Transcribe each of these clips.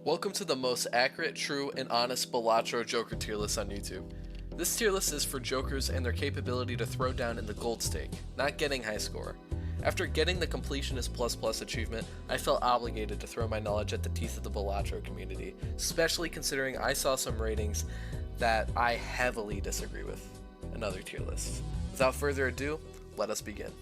Welcome to the most accurate, true, and honest Balatro Joker tier list on YouTube. This tier list is for Jokers and their capability to throw down in the gold stake, not getting high score. After getting the Completionist ++ achievement, I felt obligated to throw my knowledge at the teeth of the Balatro community, especially considering I saw some ratings that I heavily disagree with in other tier lists. Without further ado, let us begin.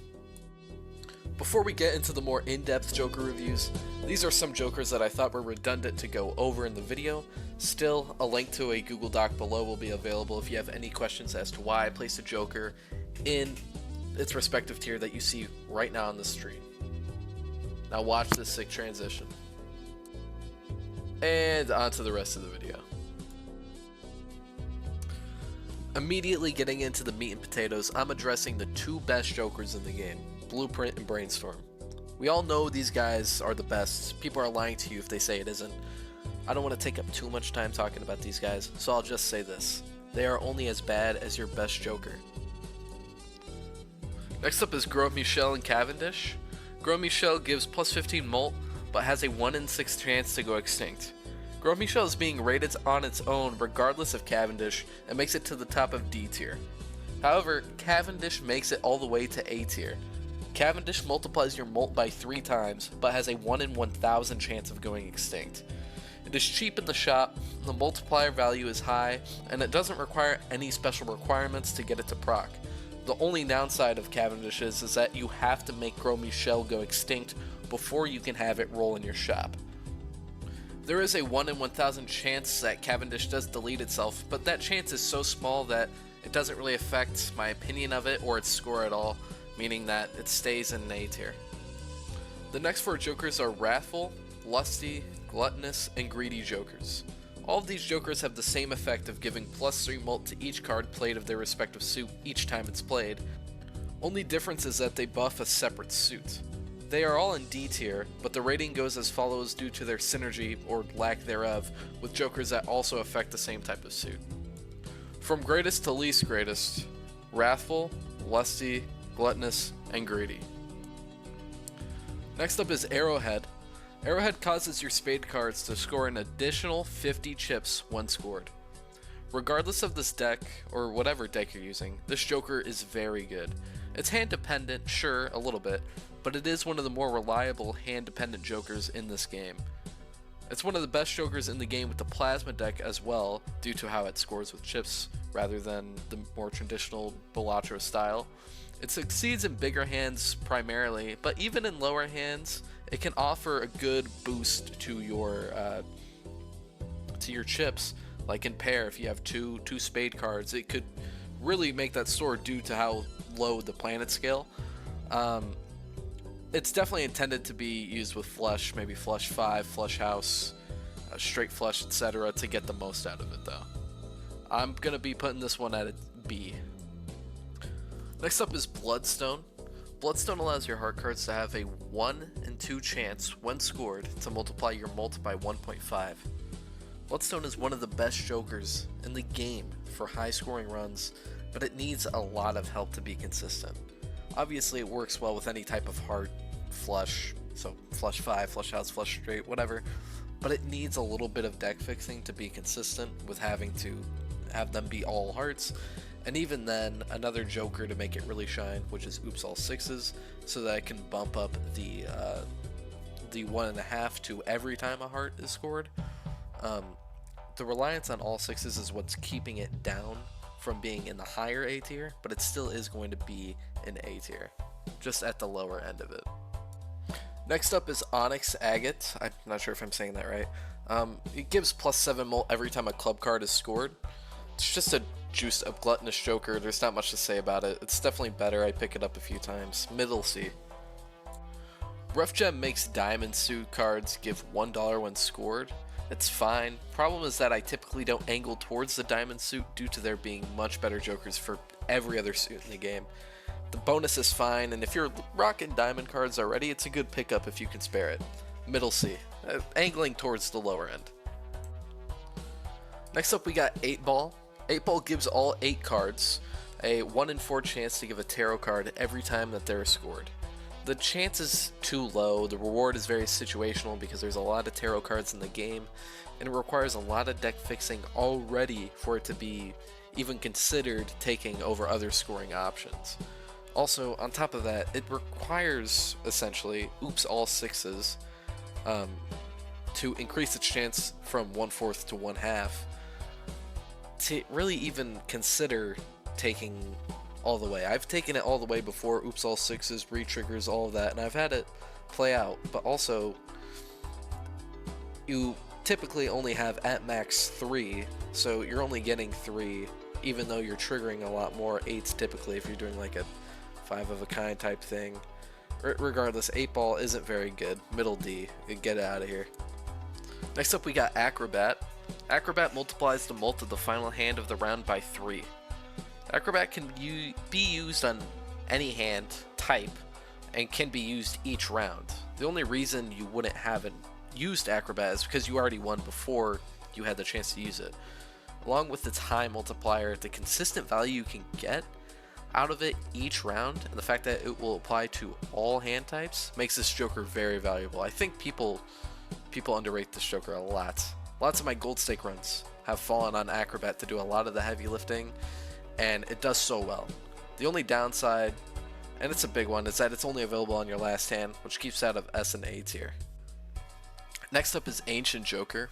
Before we get into the more in-depth Joker reviews, these are some Jokers that I thought were redundant to go over in the video. Still, a link to a Google Doc below will be available if you have any questions as to why I placed a Joker in its respective tier that you see right now on the screen. Now watch this sick transition. And on to the rest of the video. Immediately getting into the meat and potatoes, I'm addressing the two best Jokers in the game, Blueprint and Brainstorm. We all know these guys are the best. People are lying to you if they say it isn't. I don't want to take up too much time talking about these guys, so I'll just say this. They are only as bad as your best Joker. Next up is Gros Michel and Cavendish. Gros Michel gives +15 molt, but has a 1 in 6 chance to go extinct. Gros Michel is being rated on its own regardless of Cavendish and makes it to the top of D tier. However, Cavendish makes it all the way to A tier. Cavendish multiplies your molt by 3 times, but has a 1 in 1,000 chance of going extinct. It is cheap in the shop, the multiplier value is high, and it doesn't require any special requirements to get it to proc. The only downside of Cavendish is that you have to make Gros Michel go extinct before you can have it roll in your shop. There is a 1 in 1,000 chance that Cavendish does delete itself, but that chance is so small that it doesn't really affect my opinion of it or its score at all, meaning that it stays in A tier. The next 4 Jokers are Wrathful, Lusty, Gluttonous, and Greedy Jokers. All of these Jokers have the same effect of giving +3 molt to each card played of their respective suit each time it's played. Only difference is that they buff a separate suit. They are all in D tier, but the rating goes as follows due to their synergy, or lack thereof, with Jokers that also affect the same type of suit. From greatest to least greatest, Wrathful, Lusty, Gluttonous, and Greedy. Next up is Arrowhead. Arrowhead causes your spade cards to score an additional 50 chips when scored. Regardless of this deck, or whatever deck you're using, this Joker is very good. It's hand dependent, sure, a little bit, but it is one of the more reliable hand dependent Jokers in this game. It's one of the best Jokers in the game with the Plasma deck as well, due to how it scores with chips rather than the more traditional Balatro style. It succeeds in bigger hands primarily, but even in lower hands, it can offer a good boost to your chips. Like in pair, if you have two spade cards, it could really make that score due to how low the planet scale. It's definitely intended to be used with flush, maybe flush 5, flush house, straight flush, etc. to get the most out of it though. I'm gonna be putting this one at a B. Next up is Bloodstone. Bloodstone allows your heart cards to have a 1 in 2 chance, when scored, to multiply your molt by 1.5. Bloodstone is one of the best Jokers in the game for high scoring runs, but it needs a lot of help to be consistent. Obviously it works well with any type of heart flush, so flush 5, flush house, flush straight, whatever, but it needs a little bit of deck fixing to be consistent with having to have them be all hearts. And even then, another Joker to make it really shine, which is Oops All Sixes, so that I can bump up the 1.5 to every time a heart is scored. The reliance on all sixes is what's keeping it down from being in the higher A tier, but it still is going to be in A tier, just at the lower end of it. Next up is Onyx Agate. I'm not sure if I'm saying that right. It gives +7 molt every time a club card is scored. It's just a juiced up gluttonous Joker. There's not much to say about it. It's definitely better. I pick it up a few times. Middle C. Rough Gem makes diamond suit cards give $1 when scored. It's fine. Problem is that I typically don't angle towards the diamond suit due to there being much better Jokers for every other suit in the game. The bonus is fine, and if you're rocking diamond cards already, it's a good pickup if you can spare it. Middle C. Angling towards the lower end. Next up we got 8 Ball. 8 Ball gives all 8 cards a 1 in 4 chance to give a tarot card every time that they're scored. The chance is too low. The reward is very situational because there's a lot of tarot cards in the game, and it requires a lot of deck fixing already for it to be even considered taking over other scoring options. Also, on top of that, it requires essentially oops all sixes to increase its chance from 1/4 to 1/2 to really even consider taking all the way. I've taken it all the way before, oops all sixes, re-triggers, all of that, and I've had it play out, but also you typically only have at max 3, so you're only getting 3, even though you're triggering a lot more 8s typically if you're doing like a 5 of a kind type thing. Regardless, 8 ball isn't very good. Middle D, get it out of here. Next up we got Acrobat. Acrobat multiplies the mult of the final hand of the round by 3. Acrobat can be used on any hand type and can be used each round. The only reason you wouldn't have it used Acrobat is because you already won before you had the chance to use it. Along with its high multiplier, the consistent value you can get out of it each round, and the fact that it will apply to all hand types, makes this Joker very valuable. I think people underrate this Joker a lot. Lots of my gold stake runs have fallen on Acrobat to do a lot of the heavy lifting, and it does so well. The only downside, and it's a big one, is that it's only available on your last hand, which keeps it out of S and A tier. Next up is Ancient Joker.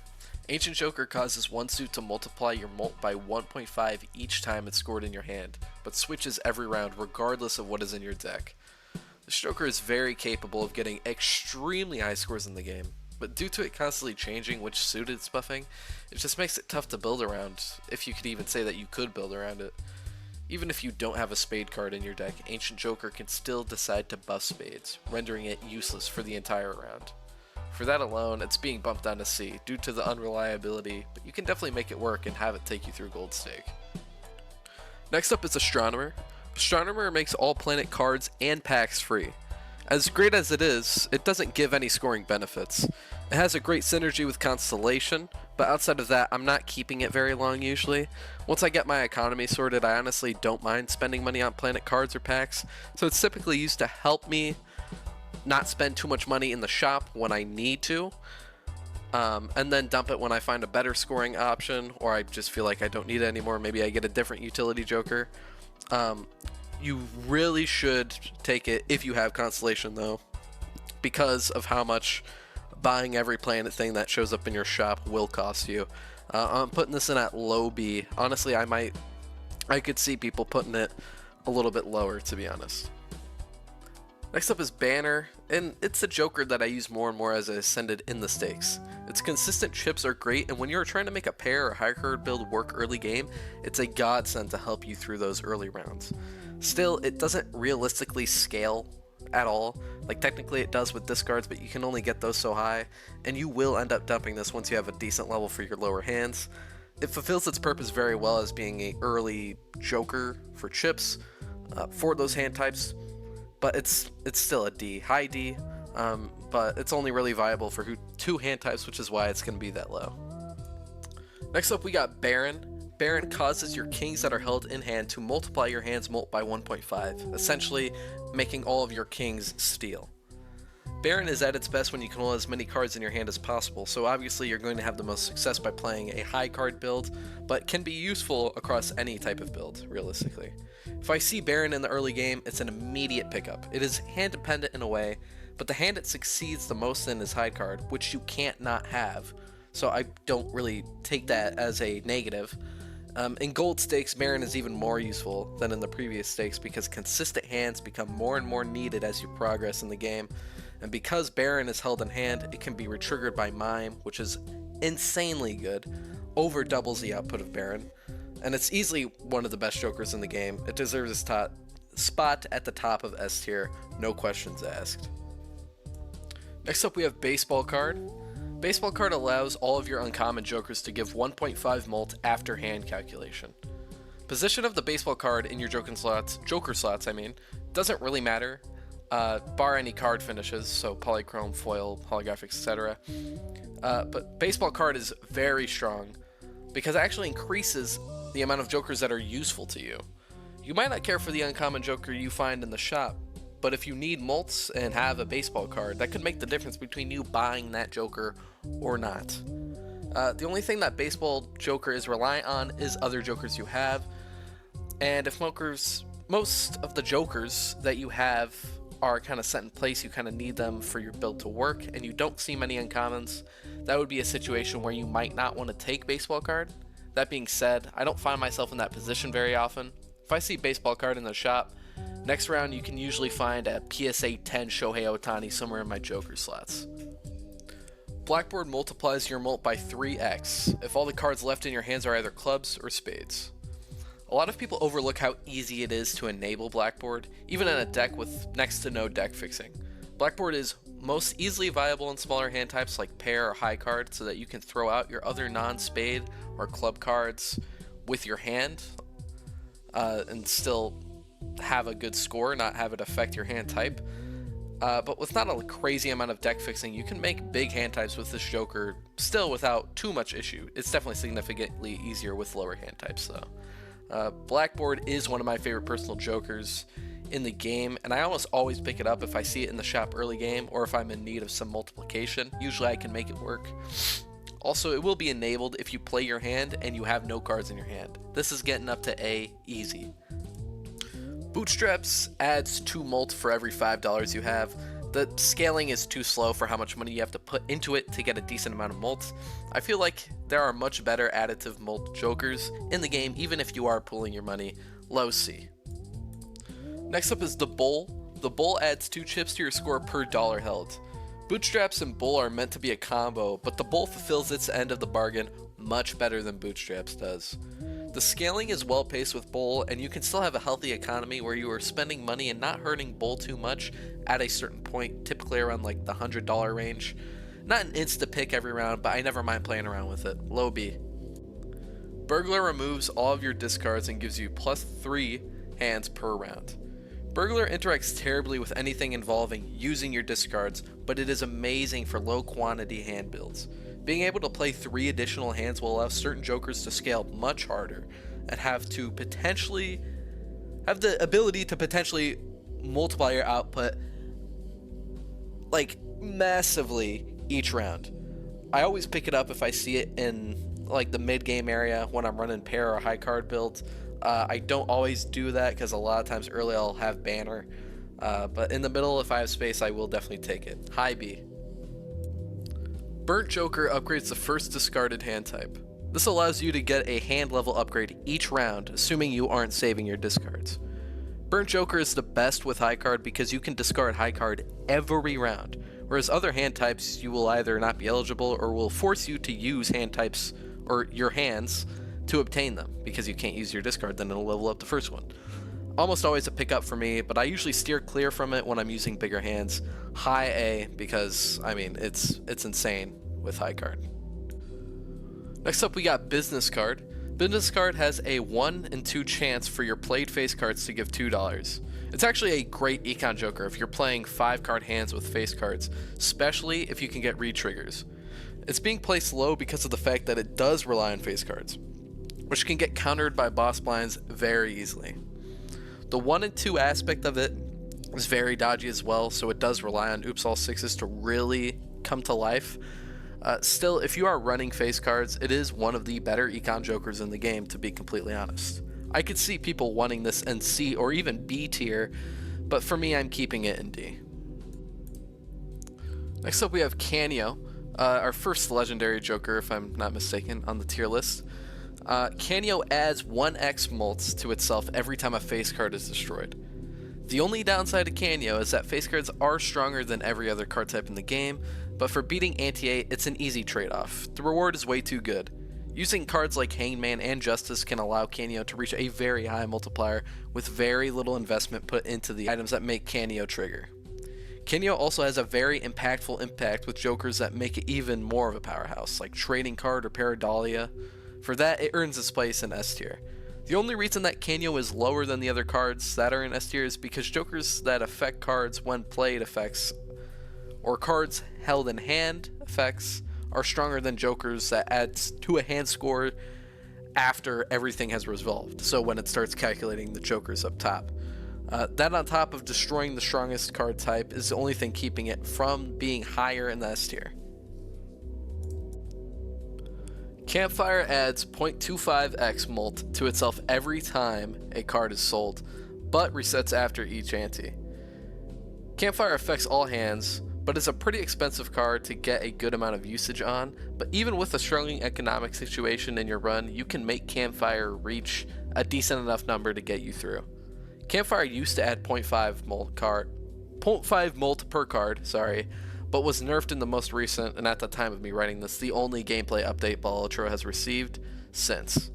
Ancient Joker causes one suit to multiply your mult by 1.5 each time it's scored in your hand, but switches every round regardless of what is in your deck. This Joker is very capable of getting extremely high scores in the game, but due to it constantly changing which suit it's buffing, it just makes it tough to build around, if you could even say that you could build around it. Even if you don't have a spade card in your deck, Ancient Joker can still decide to buff spades, rendering it useless for the entire round. For that alone, it's being bumped down to C due to the unreliability, but you can definitely make it work and have it take you through gold stake. Next up is Astronomer. Astronomer makes all planet cards and packs free. As great as it is, it doesn't give any scoring benefits. It has a great synergy with Constellation, but outside of that, I'm not keeping it very long usually. Once I get my economy sorted, I honestly don't mind spending money on planet cards or packs, so it's typically used to help me not spend too much money in the shop when I need to, and then dump it when I find a better scoring option, or I just feel like I don't need it anymore. Maybe I get a different utility Joker. You really should take it if you have Constellation though, because of how much buying every planet thing that shows up in your shop will cost you. I'm putting this in at low B. Honestly, I could see people putting it a little bit lower, to be honest. Next up is Banner, and it's a Joker that I use more and more as I ascended in the stakes. Its consistent chips are great, and when you're trying to make a pair or high card build work early game, it's a godsend to help you through those early rounds. Still, it doesn't realistically scale at all. Like, technically it does with discards, but you can only get those so high, and you will end up dumping this once you have a decent level for your lower hands. It fulfills its purpose very well as being an early Joker for chips for those hand types, but it's still a D, high D, but it's only really viable for 2 hand types, which is why it's going to be that low. Next up we got Baron. Baron causes your kings that are held in hand to multiply your hand's mult by 1.5, essentially making all of your kings steal. Baron is at its best when you can hold as many cards in your hand as possible, so obviously you're going to have the most success by playing a high card build, but can be useful across any type of build, realistically. If I see Baron in the early game, it's an immediate pickup. It is hand dependent in a way, but the hand it succeeds the most in is high card, which you can't not have, so I don't really take that as a negative. In gold stakes, Baron is even more useful than in the previous stakes because consistent hands become more and more needed as you progress in the game. And because Baron is held in hand, it can be retriggered by Mime, which is insanely good, over doubles the output of Baron. And it's easily one of the best Jokers in the game. It deserves its spot at the top of S tier, no questions asked. Next up we have Baseball Card. Baseball Card allows all of your uncommon Jokers to give 1.5 mult after hand calculation. Position of the Baseball Card in your Joker slots, doesn't really matter, bar any card finishes, so polychrome, foil, holographic, etc. But Baseball Card is very strong because it actually increases the amount of Jokers that are useful to you. You might not care for the uncommon Joker you find in the shop, but if you need mults and have a baseball card, that could make the difference between you buying that Joker or not. The only thing that baseball Joker is reliant on is other Jokers you have, and if most of the Jokers that you have are kind of set in place, you kind of need them for your build to work, and you don't see many uncommons, that would be a situation where you might not want to take baseball card. That being said, I don't find myself in that position very often. If I see baseball card in the shop, next round you can usually find a PSA 10 Shohei Ohtani somewhere in my Joker slots. Blackboard multiplies your mult by 3x if all the cards left in your hands are either clubs or spades. A lot of people overlook how easy it is to enable Blackboard, even in a deck with next to no deck fixing. Blackboard is most easily viable in smaller hand types like pair or high card, so that you can throw out your other non-spade or club cards with your hand and still have a good score, not have it affect your hand type. But with not a crazy amount of deck fixing, you can make big hand types with this Joker still without too much issue. It's definitely significantly easier with lower hand types though. Blackboard is one of my favorite personal Jokers in the game, and I almost always pick it up if I see it in the shop early game or if I'm in need of some multiplication. Usually I can make it work. Also, it will be enabled if you play your hand and you have no cards in your hand. This is getting up to A easy. Bootstraps adds 2 mult for every $5 you have. The scaling is too slow for how much money you have to put into it to get a decent amount of mult. I feel like there are much better additive mult Jokers in the game, even if you are pooling your money low C. Next up is the Bull. The Bull adds 2 chips to your score per dollar held. Bootstraps and Bull are meant to be a combo, but the Bull fulfills its end of the bargain much better than Bootstraps does. The scaling is well paced with Bull, and you can still have a healthy economy where you are spending money and not hurting Bull too much at a certain point, typically around like the $100 range. Not an insta pick every round, but I never mind playing around with it. Low B. Burglar removes all of your discards and gives you +3 hands per round. Burglar interacts terribly with anything involving using your discards, but it is amazing for low quantity hand builds. Being able to play 3 additional hands will allow certain Jokers to scale much harder and have the ability to potentially multiply your output like massively each round. I always pick it up if I see it in like the mid game area when I'm running pair or high card builds. I don't always do that because a lot of times early I'll have banner, but in the middle if I have space I will definitely take it. High B. Burnt Joker upgrades the first discarded hand type. This allows you to get a hand level upgrade each round, assuming you aren't saving your discards. Burnt Joker is the best with high card because you can discard high card every round, whereas other hand types you will either not be eligible or will force you to use hand types or your hands to obtain them because you can't use your discard, then it'll level up the first one. Almost always a pickup for me, but I usually steer clear from it when I'm using bigger hands. High A because I mean it's insane with high card. Next up we got Business Card. Business Card has a 1 in 2 chance for your played face cards to give $2. It's actually a great econ Joker if you're playing 5 card hands with face cards, especially if you can get re-triggers. It's being placed low because of the fact that it does rely on face cards, which can get countered by boss blinds very easily. The 1 in 2 aspect of it is very dodgy as well, so it does rely on Oops All Sixes to really come to life. Still, if you are running face cards, it is one of the better econ Jokers in the game, to be completely honest. I could see people wanting this in C or even B tier, but for me I'm keeping it in D. Next up we have Canio, our first legendary Joker if I'm not mistaken on the tier list. Canio adds 1x mults to itself every time a face card is destroyed. The only downside to Canio is that face cards are stronger than every other card type in the game, but for beating Anti-A, it's an easy trade-off. The reward is way too good. Using cards like Hangman and Justice can allow Canio to reach a very high multiplier with very little investment put into the items that make Canio trigger. Canio also has a very impactful impact with Jokers that make it even more of a powerhouse, like Trading Card or Pareidolia. For that, it earns its place in S tier. The only reason that Canio is lower than the other cards that are in S tier is because Jokers that affect cards when played effects, or cards held in hand effects, are stronger than Jokers that adds to a hand score after everything has resolved, so when it starts calculating the Jokers up top. That on top of destroying the strongest card type is the only thing keeping it from being higher in the S tier. Campfire adds 0.25x mult to itself every time a card is sold, but resets after each ante. Campfire affects all hands, but is a pretty expensive card to get a good amount of usage on, but even with a struggling economic situation in your run, you can make Campfire reach a decent enough number to get you through. Campfire used to add 0.5 mult per card, but was nerfed in the most recent, and at the time of me writing this, the only gameplay update Balatro has received since.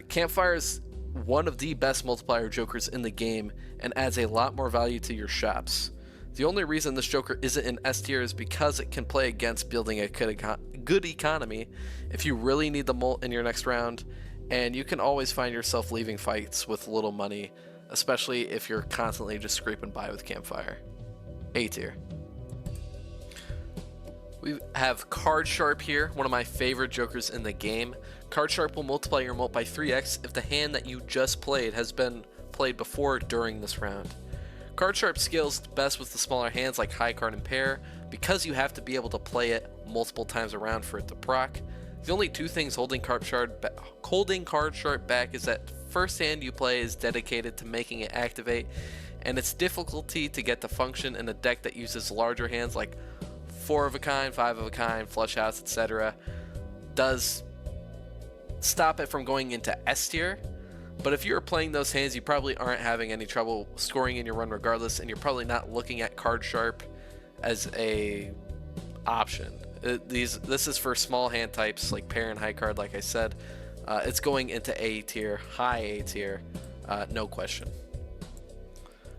Campfire is one of the best multiplier jokers in the game and adds a lot more value to your shops. The only reason this joker isn't in S tier is because it can play against building a good economy if you really need the mult in your next round, and you can always find yourself leaving fights with little money, especially if you're constantly just scraping by with Campfire. A tier. We have Card Sharp here, one of my favorite jokers in the game. Card Sharp will multiply your mult by 3x if the hand that you just played has been played before during this round. Card Sharp scales best with the smaller hands like High Card and Pair, because you have to be able to play it multiple times around for it to proc. The only two things holding Card Sharp back is that first hand you play is dedicated to making it activate, and its difficulty to get to function in a deck that uses larger hands like 4 of a kind, 5 of a kind, flush house, etc. does stop it from going into S tier. But if you're playing those hands, you probably aren't having any trouble scoring in your run regardless, and you're probably not looking at Card Sharp as a option. This is for small hand types like Pair and High Card, like I said. It's going into A tier, high A tier, no question.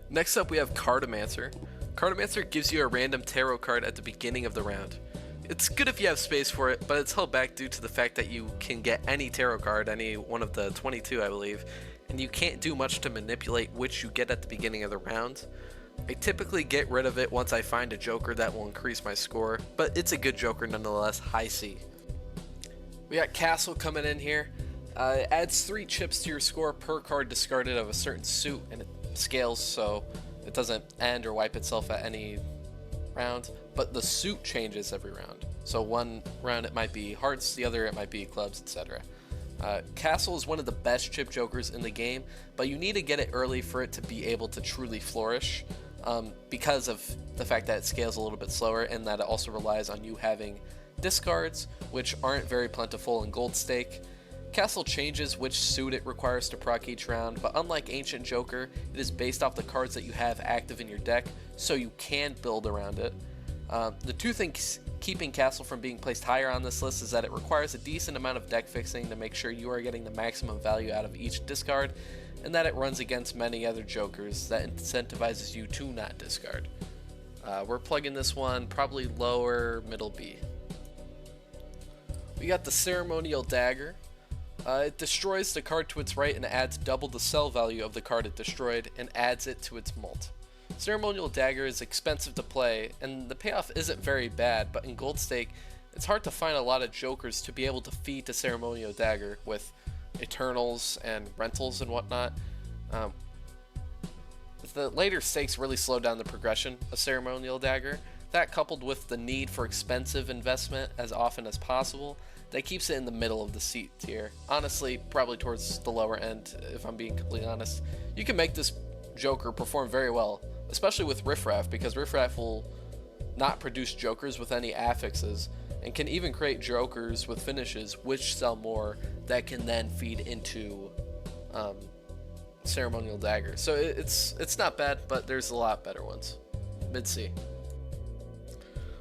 Next up we have Cartomancer. Cartomancer gives you a random tarot card at the beginning of the round. It's good if you have space for it, but it's held back due to the fact that you can get any tarot card, any one of the 22 I believe, and you can't do much to manipulate which you get at the beginning of the round. I typically get rid of it once I find a joker that will increase my score, but it's a good joker nonetheless, high C. We got Castle coming in here. It adds 3 chips to your score per card discarded of a certain suit, and it scales so it doesn't end or wipe itself at any round, but the suit changes every round. So one round it might be hearts, the other it might be clubs, etc. Castle is one of the best chip jokers in the game, but you need to get it early for it to be able to truly flourish, because of the fact that it scales a little bit slower and that it also relies on you having discards, which aren't very plentiful in Gold Stake. Castle changes which suit it requires to proc each round, but unlike Ancient Joker, it is based off the cards that you have active in your deck, so you can build around it. The two things keeping Castle from being placed higher on this list is that it requires a decent amount of deck fixing to make sure you are getting the maximum value out of each discard, and that it runs against many other jokers that incentivizes you to not discard. We're plugging this one probably lower, middle B. We got the Ceremonial Dagger. It destroys the card to its right and adds double the sell value of the card it destroyed and adds it to its mult. Ceremonial Dagger is expensive to play, and the payoff isn't very bad, but in Gold Stake, it's hard to find a lot of jokers to be able to feed to Ceremonial Dagger with Eternals and Rentals and whatnot. The later stakes really slow down the progression of Ceremonial Dagger. That, coupled with the need for expensive investment as often as possible, that keeps it in the middle of the C tier. Honestly, probably towards the lower end, if I'm being completely honest. You can make this joker perform very well, especially with Riffraff, because Riffraff will not produce jokers with any affixes, and can even create jokers with finishes which sell more that can then feed into Ceremonial Dagger. So it's not bad, but there's a lot better ones. Mid C.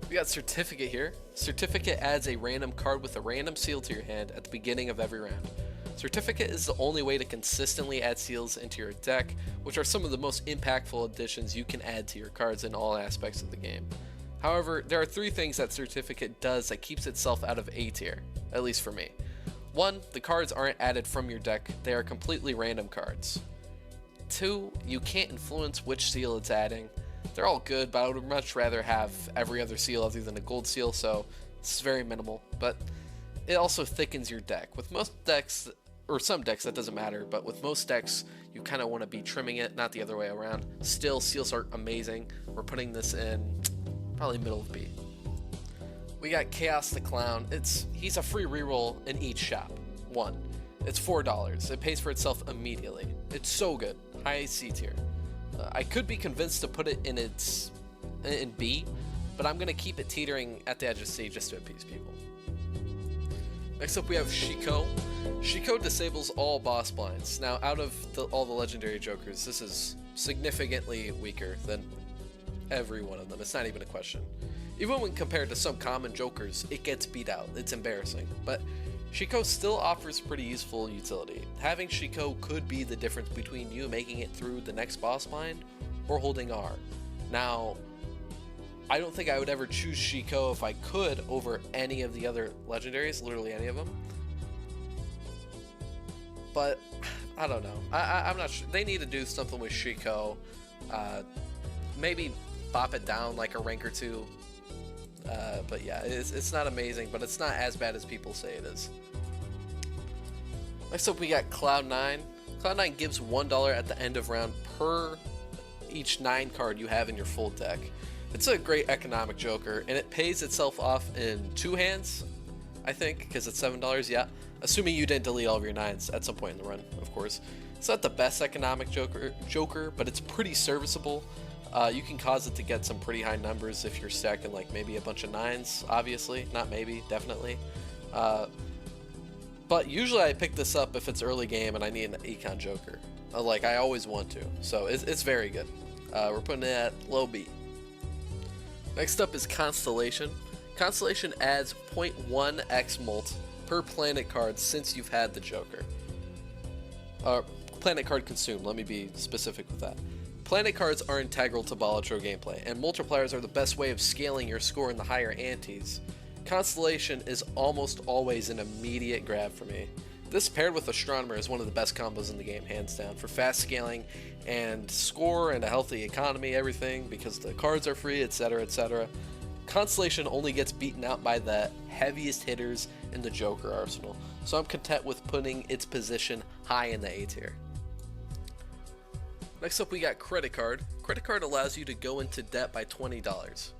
We got Certificate here. Certificate adds a random card with a random seal to your hand at the beginning of every round. Certificate is the only way to consistently add seals into your deck, which are some of the most impactful additions you can add to your cards in all aspects of the game. However, there are 3 things that Certificate does that keeps itself out of A tier, at least for me. 1, the cards aren't added from your deck, they are completely random cards. 2, you can't influence which seal it's adding. They're all good, but I would much rather have every other seal other than a gold seal, so it's very minimal, but it also thickens your deck. With most decks, or some decks that doesn't matter, but with most decks, you kind of want to be trimming it, not the other way around. Still, seals are amazing. We're putting this in probably middle of B. We got Chaos the Clown. He's a free reroll in each shop. One. It's $4. It pays for itself immediately. It's so good. High C tier. I could be convinced to put it in B, but I'm gonna keep it teetering at the edge of C just to appease people. Next up we have Shiko. Shiko disables all boss blinds. Now out of all the legendary jokers, this is significantly weaker than every one of them. It's not even a question. Even when compared to some common jokers, it gets beat out. It's embarrassing. But Shiko still offers pretty useful utility. Having Shiko could be the difference between you making it through the next boss blind or holding R. Now, I don't think I would ever choose Shiko if I could over any of the other legendaries, literally any of them. But I don't know. I'm not sure. They need to do something with Shiko. Maybe bop it down like a rank or two. But yeah, it's not amazing, but it's not as bad as people say it is. Next up we got Cloud9. Cloud9 gives $1 at the end of round per each 9 card you have in your full deck. It's a great economic joker, and it pays itself off in 2 hands, I think, because it's $7, yeah. Assuming you didn't delete all of your 9s at some point in the run, of course. It's not the best economic joker, but it's pretty serviceable. You can cause it to get some pretty high numbers if you're stacking like maybe a bunch of 9s, obviously. Not maybe, definitely. But usually I pick this up if it's early game and I need an econ joker. Like I always want to. So it's very good. We're putting it at low B. Next up is Constellation. Constellation adds 0.1x mult per planet card since you've had the joker. Planet card consumed, let me be specific with that. Planet cards are integral to Balatro gameplay, and multipliers are the best way of scaling your score in the higher antes. Constellation is almost always an immediate grab for me. This paired with Astronomer is one of the best combos in the game, hands down, for fast scaling and score and a healthy economy, everything, because the cards are free, etc, etc. Constellation only gets beaten out by the heaviest hitters in the Joker arsenal, so I'm content with putting its position high in the A tier. Next up we got Credit Card. Credit Card allows you to go into debt by $20.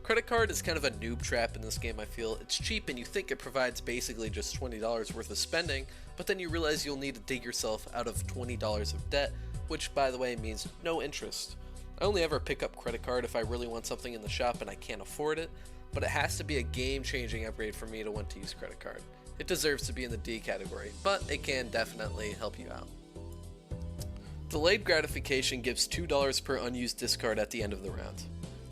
Credit Card is kind of a noob trap in this game, I feel. It's cheap and you think it provides basically just $20 worth of spending, but then you realize you'll need to dig yourself out of $20 of debt, which by the way means no interest. I only ever pick up Credit Card if I really want something in the shop and I can't afford it, but it has to be a game-changing upgrade for me to want to use Credit Card. It deserves to be in the D category, but it can definitely help you out. Delayed Gratification gives $2 per unused discard at the end of the round.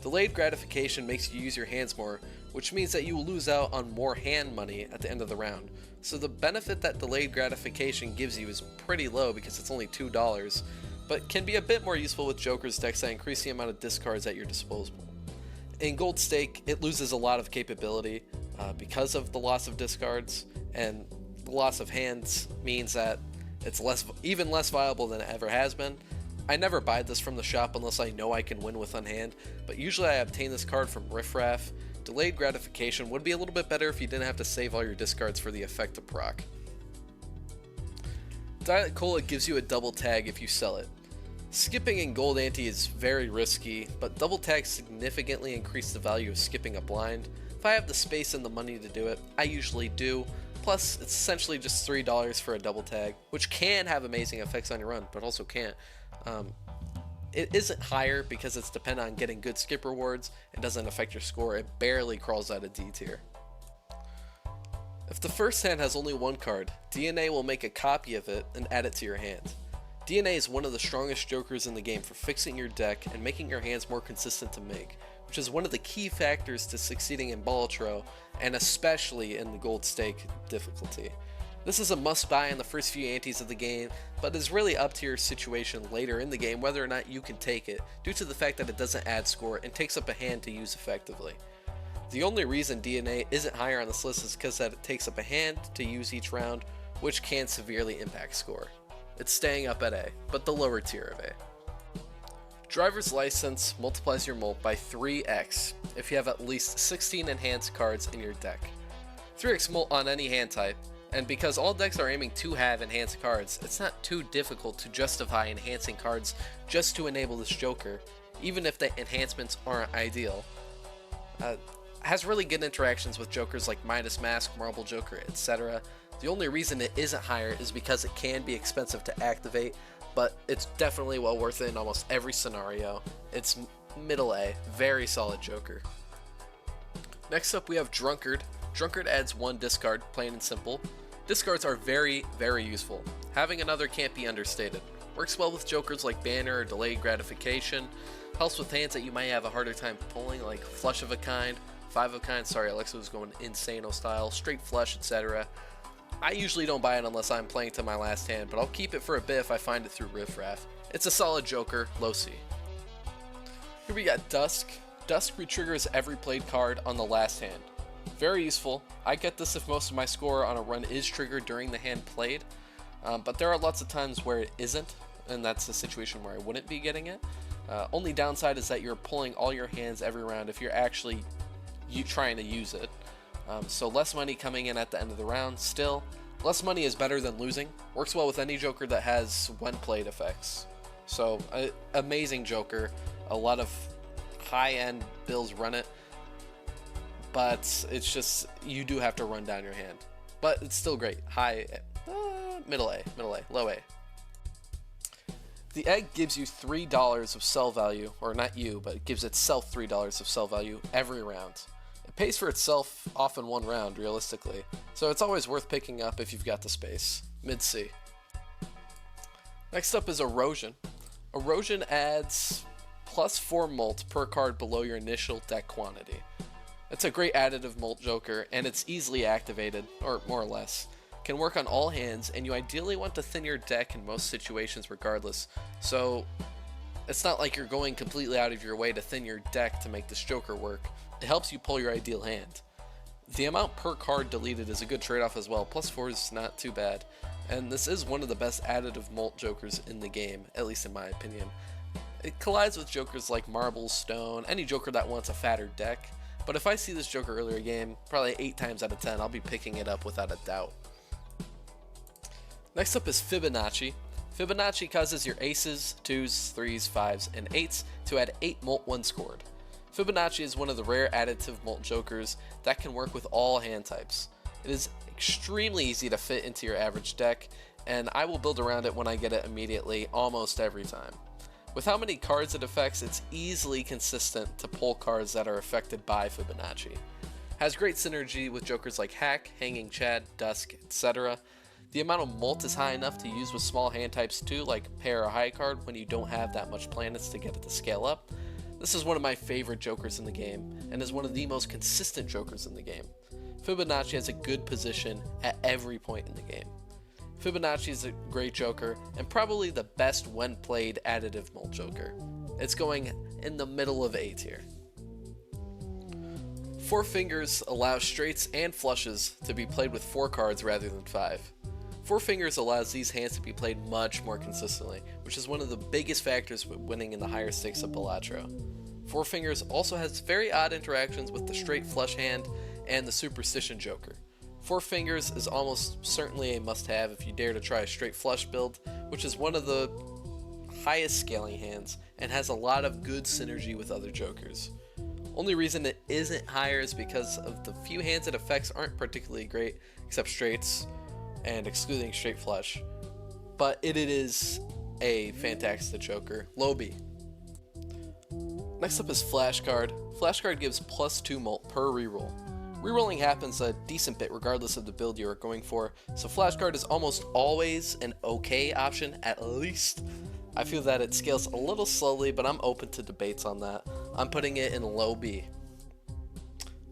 Delayed Gratification makes you use your hands more, which means that you will lose out on more hand money at the end of the round. So the benefit that Delayed Gratification gives you is pretty low because it's only $2, but can be a bit more useful with Joker's decks that increase the amount of discards at your disposal. In Gold Stake, it loses a lot of capability because of the loss of discards, and the loss of hands means that it's even less viable than it ever has been. I never buy this from the shop unless I know I can win with Unhand, but usually I obtain this card from Riffraff. Delayed Gratification would be a little bit better if you didn't have to save all your discards for the effect of proc. Diet Cola gives you a double tag if you sell it. Skipping in Gold Ante is very risky, but double tags significantly increase the value of skipping a blind. If I have the space and the money to do it, I usually do. Plus, it's essentially just $3 for a double tag, which can have amazing effects on your run, but also can't. It isn't higher because it's dependent on getting good skip rewards and doesn't affect your score. It barely crawls out of D tier. If the first hand has only one card, DNA will make a copy of it and add it to your hand. DNA is one of the strongest jokers in the game for fixing your deck and making your hands more consistent to make, which is one of the key factors to succeeding in Balatro, and especially in the Gold Stake difficulty. This is a must buy in the first few antes of the game, but is really up to your situation later in the game whether or not you can take it, due to the fact that it doesn't add score and takes up a hand to use effectively. The only reason DNA isn't higher on this list is because that it takes up a hand to use each round, which can severely impact score. It's staying up at A, but the lower tier of A. Driver's License multiplies your mult by 3x if you have at least 16 enhanced cards in your deck. 3x mult on any hand type, And because all decks are aiming to have enhanced cards, it's not too difficult to justify enhancing cards just to enable this Joker, even if the enhancements aren't ideal. Has really good interactions with Jokers like Midas Mask, Marble Joker, etc. The only reason it isn't higher is because it can be expensive to activate, but it's definitely well worth it in almost every scenario. It's middle A, very solid Joker. Next up we have Drunkard. Drunkard adds 1 discard, plain and simple. Discards are very, very useful. Having another can't be understated. Works well with Jokers like Banner or Delayed Gratification. Helps with hands that you might have a harder time pulling, like Flush of a Kind, 5 of a Kind, sorry Alexa was going Insano style, Straight Flush, etc. I usually don't buy it unless I'm playing to my last hand, but I'll keep it for a bit if I find it through Riff Raff. It's a solid Joker, low C. Here we got Dusk. Dusk retriggers every played card on the last hand. Very useful. I get this if most of my score on a run is triggered during the hand played, but there are lots of times where it isn't, and that's the situation where I wouldn't be getting it. Only downside is that you're pulling all your hands every round if you're actually trying to use it. So less money coming in at the end of the round. Still, less money is better than losing. Works well with any Joker that has when played effects. So amazing Joker. A lot of high-end builds run it, but it's just you do have to run down your hand. But it's still great. High, middle A, low A. The egg gives you $3 of sell value, or not you, but it gives itself $3 of sell value every round. It pays for itself off in 1 round, realistically, so it's always worth picking up if you've got the space. Mid C. Next up is Erosion. Erosion adds +4 molt per card below your initial deck quantity. It's a great additive molt Joker, and it's easily activated, or more or less. Can work on all hands, and you ideally want to thin your deck in most situations regardless, so it's not like you're going completely out of your way to thin your deck to make this Joker work. It helps you pull your ideal hand. The amount per card deleted is a good trade-off as well. +4 is not too bad, and this is one of the best additive molt Jokers in the game, at least in my opinion. It collides with Jokers like Marble, Stone, any Joker that wants a fatter deck, but if I see this Joker earlier game, probably 8 times out of 10, I'll be picking it up without a doubt. Next up is Fibonacci. Fibonacci causes your aces, 2s, 3s, 5s, and 8s to add 8 molt when scored. Fibonacci is one of the rare additive molt Jokers that can work with all hand types. It is extremely easy to fit into your average deck, and I will build around it when I get it immediately, almost every time. With how many cards it affects, it's easily consistent to pull cards that are affected by Fibonacci. Has great synergy with Jokers like Hack, Hanging Chad, Dusk, etc. The amount of molt is high enough to use with small hand types too, like Pair or High card when you don't have that much planets to get it to scale up. This is one of my favorite Jokers in the game, and is one of the most consistent Jokers in the game. Fibonacci has a good position at every point in the game. Fibonacci is a great Joker, and probably the best when played additive molt Joker. It's going in the middle of A tier. 4 Fingers allows straights and flushes to be played with 4 cards rather than 5. 4 Fingers allows these hands to be played much more consistently, which is one of the biggest factors with winning in the higher stakes of Balatro. 4 Fingers also has very odd interactions with the straight flush hand and the Superstition Joker. 4 Fingers is almost certainly a must-have if you dare to try a straight flush build, which is one of the highest scaling hands and has a lot of good synergy with other Jokers. Only reason it isn't higher is because of the few hands it affects aren't particularly great, except straights and excluding straight flush, but it is a fantastic Joker. Low B. Next up is Flashcard. Flashcard gives +2 molt per reroll. Rerolling happens a decent bit regardless of the build you are going for, so Flashcard is almost always an okay option, at least. I feel that it scales a little slowly, but I'm open to debates on that. I'm putting it in low B.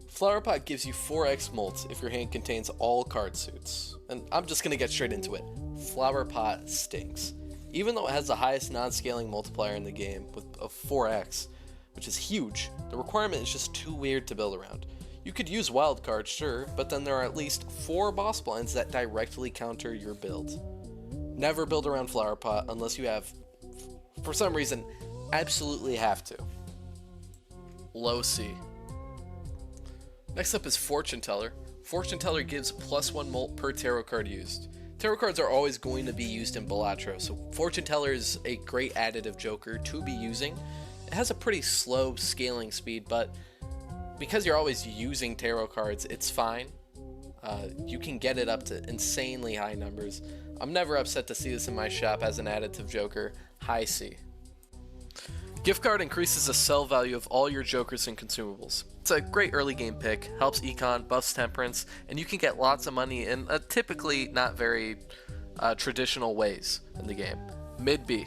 Flower Pot gives you 4x molt if your hand contains all card suits. And I'm just going to get straight into it. Flower Pot stinks. Even though it has the highest non-scaling multiplier in the game with a 4x, which is huge, the requirement is just too weird to build around. You could use wild cards, sure, but then there are at least 4 boss blinds that directly counter your build. Never build around Flower Pot unless you have, for some reason, absolutely have to. Low C. Next up is Fortune Teller. Fortune Teller gives +1 molt per tarot card used. Tarot cards are always going to be used in Balatro, so Fortune Teller is a great additive joker to be using. It has a pretty slow scaling speed, but because you're always using tarot cards, it's fine. You can get it up to insanely high numbers. I'm never upset to see this in my shop as an additive joker. High C. Gift card increases the sell value of all your jokers and consumables. It's a great early game pick, helps econ, buffs temperance, and you can get lots of money in typically not very traditional ways in the game. Mid B.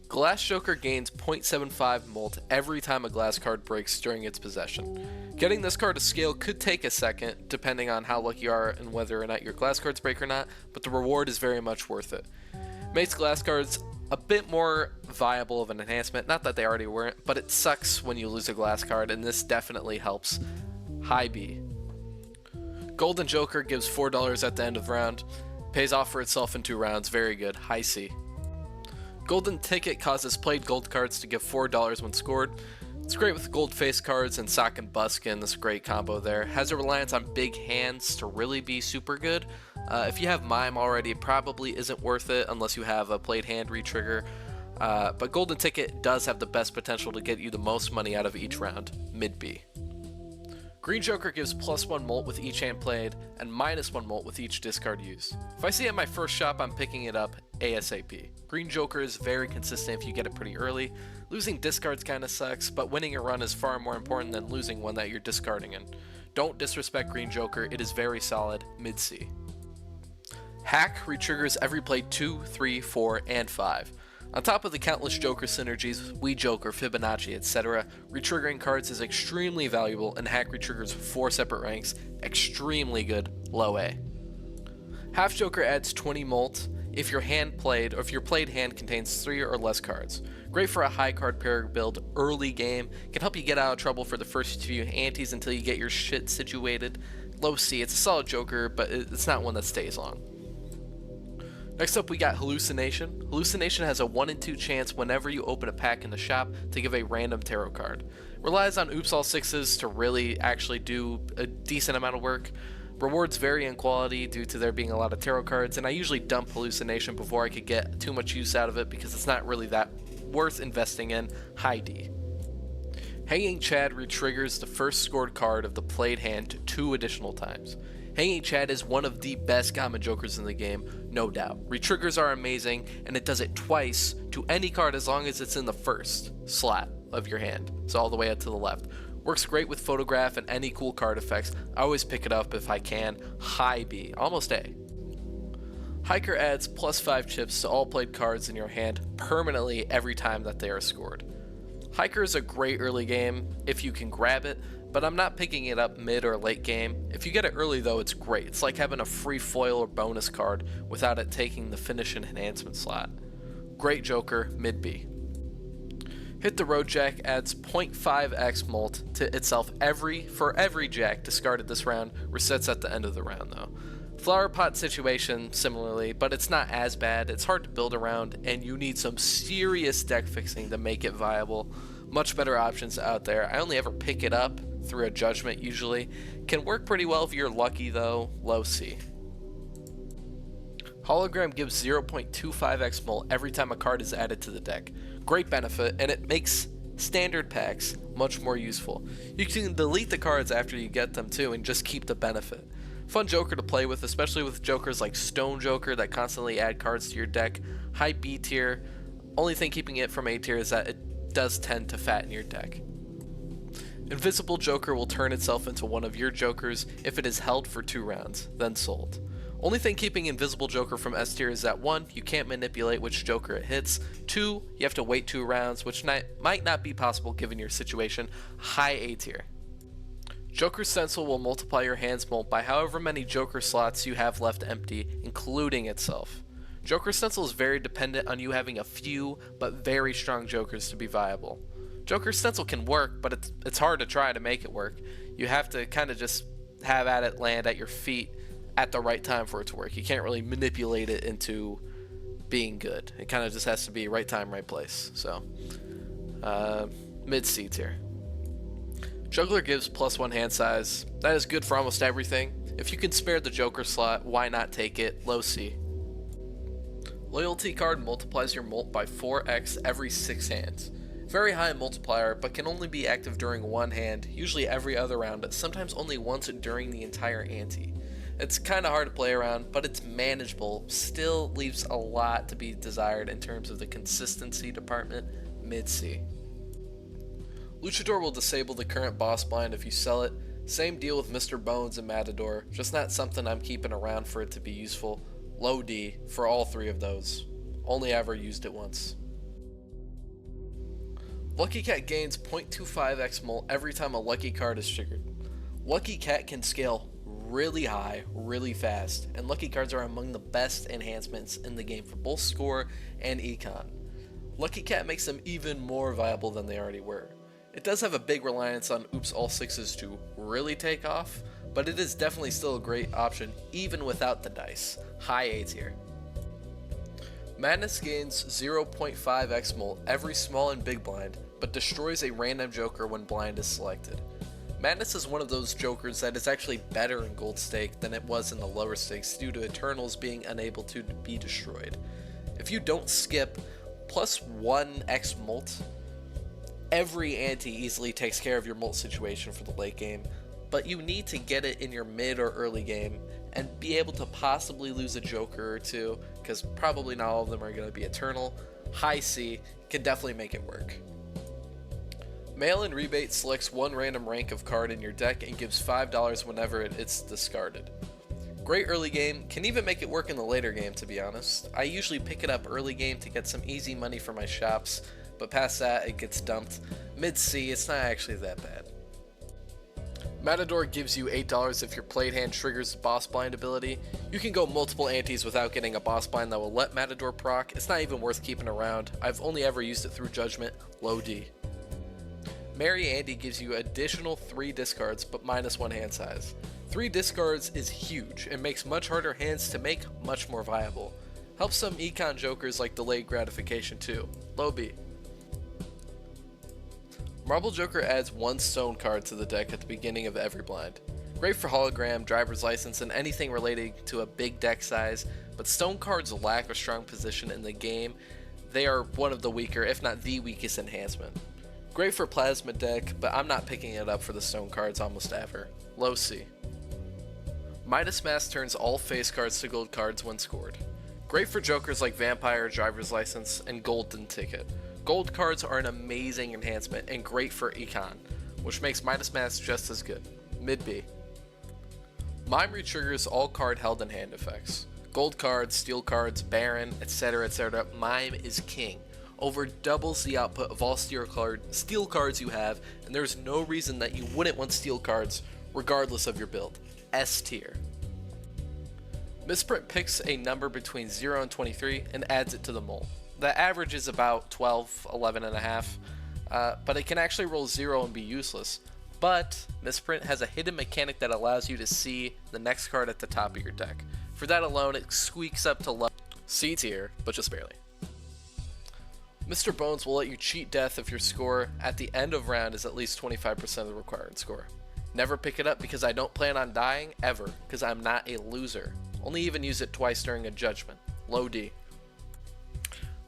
Glass Joker gains 0.75 molt every time a glass card breaks during its possession. Getting this card to scale could take a second, depending on how lucky you are and whether or not your glass cards break or not, but the reward is very much worth it. Makes glass cards a bit more viable of an enhancement, not that they already weren't, but it sucks when you lose a glass card, and this definitely helps. High B. Golden Joker gives $4 at the end of the round, pays off for itself in 2 rounds, very good. High C. Golden Ticket causes played gold cards to give $4 when scored. It's great with gold face cards and Sock and Buskin, this great combo there. Has a reliance on big hands to really be super good. If you have Mime already, it probably isn't worth it unless you have a played hand retrigger. But Golden Ticket does have the best potential to get you the most money out of each round. Mid B. Green Joker gives +1 molt with each hand played and -1 molt with each discard used. If I see it at my first shop, I'm picking it up ASAP. Green Joker is very consistent if you get it pretty early. Losing discards kinda sucks, but winning a run is far more important than losing one that you're discarding in. Don't disrespect Green Joker, it is very solid. Mid C. Hack retriggers every play 2, 3, 4, and 5. On top of the countless Joker synergies, We Joker, Fibonacci, etc., retriggering cards is extremely valuable, and Hack retriggers 4 separate ranks, extremely good, low A. Half Joker adds 20 molt if your played hand contains 3 or less cards. Great for a high card pair build early game, can help you get out of trouble for the first few antes until you get your shit situated. Low C, it's a solid Joker, but it's not one that stays long. Next up we got Hallucination. Hallucination has a 1 in 2 chance whenever you open a pack in the shop to give a random tarot card. Relies on Oops All Sixes to really actually do a decent amount of work. Rewards vary in quality due to there being a lot of tarot cards, and I usually dump Hallucination before I could get too much use out of it because it's not really that worth investing in. High D. Hanging Chad retriggers the first scored card of the played hand 2 additional times. Hanging Chad is one of the best common jokers in the game, no doubt. Retriggers are amazing, and it does it twice to any card as long as it's in the first slot of your hand, so all the way up to the left. Works great with photograph and any cool card effects. I always pick it up if I can. High B, almost A. Hiker adds +5 chips to all played cards in your hand permanently every time that they are scored. Hiker is a great early game if you can grab it, but I'm not picking it up mid or late game. If you get it early though, it's great. It's like having a free foil or bonus card without it taking the finish and enhancement slot. Great Joker, mid B. Hit the Road Jack adds 0.5x molt to itself for every jack discarded this round, resets at the end of the round though. Flower Pot situation similarly, but it's not as bad. It's hard to build around and you need some serious deck fixing to make it viable. Much better options out there. I only ever pick it up through a judgment usually. Can work pretty well if you're lucky though. Low C. Hologram gives 0.25x molt every time a card is added to the deck. Great benefit, and it makes standard packs much more useful. You can delete the cards after you get them too and just keep the benefit. Fun Joker to play with, especially with jokers like Stone Joker that constantly add cards to your deck. High B tier. Only thing keeping it from A tier is that it does tend to fatten your deck. Invisible Joker will turn itself into one of your jokers if it is held for 2 rounds, then sold. Only thing keeping Invisible Joker from S tier is that 1, you can't manipulate which Joker it hits, 2, you have to wait 2 rounds, which might not be possible given your situation. High A tier. Joker Stencil will multiply your hand's molt by however many Joker slots you have left empty, including itself. Joker Stencil is very dependent on you having a few but very strong Jokers to be viable. Joker Stencil can work, but it's hard to try to make it work. You have to kind of just have at it land at your feet at the right time for it to work. You can't really manipulate it into being good. It kind of just has to be right time, right place. So, mid C tier. Juggler gives +1 hand size. That is good for almost everything. If you can spare the Joker slot, why not take it? Low C. Loyalty card multiplies your mult by 4x every 6 hands. Very high multiplier, but can only be active during one hand, usually every other round, sometimes only once during the entire ante. It's kinda hard to play around, but it's manageable, still leaves a lot to be desired in terms of the consistency department, mid-C. Luchador will disable the current boss blind if you sell it. Same deal with Mr. Bones and Matador, just not something I'm keeping around for it to be useful. Low D for all three of those. Only ever used it once. Lucky Cat gains 0.25x mult every time a lucky card is triggered. Lucky Cat can scale really high, really fast, and lucky cards are among the best enhancements in the game for both score and econ. Lucky Cat makes them even more viable than they already were. It does have a big reliance on Oops All Sixes to really take off, but it is definitely still a great option even without the dice. High A tier. Madness gains 0.5x mult every small and big blind, but destroys a random joker when blind is selected. Madness is one of those jokers that is actually better in gold stake than it was in the lower stakes due to Eternals being unable to be destroyed. If you don't skip +1x mult, every ante easily takes care of your mult situation for the late game, but you need to get it in your mid or early game and be able to possibly lose a joker or two, because probably not all of them are going to be Eternal. High C can definitely make it work. Mail-in rebate selects one random rank of card in your deck and gives $5 whenever it's discarded. Great early game, can even make it work in the later game to be honest. I usually pick it up early game to get some easy money for my shops, but past that it gets dumped. Mid-C, it's not actually that bad. Matador gives you $8 if your played hand triggers the boss blind ability. You can go multiple antes without getting a boss blind that will let Matador proc. It's not even worth keeping around. I've only ever used it through Judgment, low D. Merry Andy gives you additional 3 discards but -1 hand size. 3 discards is huge and makes much harder hands to make much more viable. Helps some econ jokers like delayed gratification too, low B. Marble Joker adds 1 stone card to the deck at the beginning of every blind. Great for hologram, driver's license, and anything relating to a big deck size, but stone cards lack a strong position in the game. They are one of the weaker, if not the weakest enhancement. Great for plasma deck, but I'm not picking it up for the stone cards almost ever. Low C. Midas Mask turns all face cards to gold cards when scored. Great for jokers like Vampire, Driver's License, and Golden Ticket. Gold cards are an amazing enhancement and great for econ, which makes Midas Mask just as good. Mid B. Mime retriggers all card held in hand effects. Gold cards, steel cards, Baron, etc. Mime is king. Over doubles the output of all steel cards you have, and there's no reason that you wouldn't want steel cards regardless of your build. S tier. Misprint picks a number between 0 and 23 and adds it to the mult. The average is about 12, 11.5, but it can actually roll 0 and be useless. But Misprint has a hidden mechanic that allows you to see the next card at the top of your deck. For that alone, it squeaks up to low C tier, but just barely. Mr. Bones will let you cheat death if your score at the end of round is at least 25% of the required score. Never pick it up because I don't plan on dying, ever, because I'm not a loser. Only even use it twice during a judgment. Low D.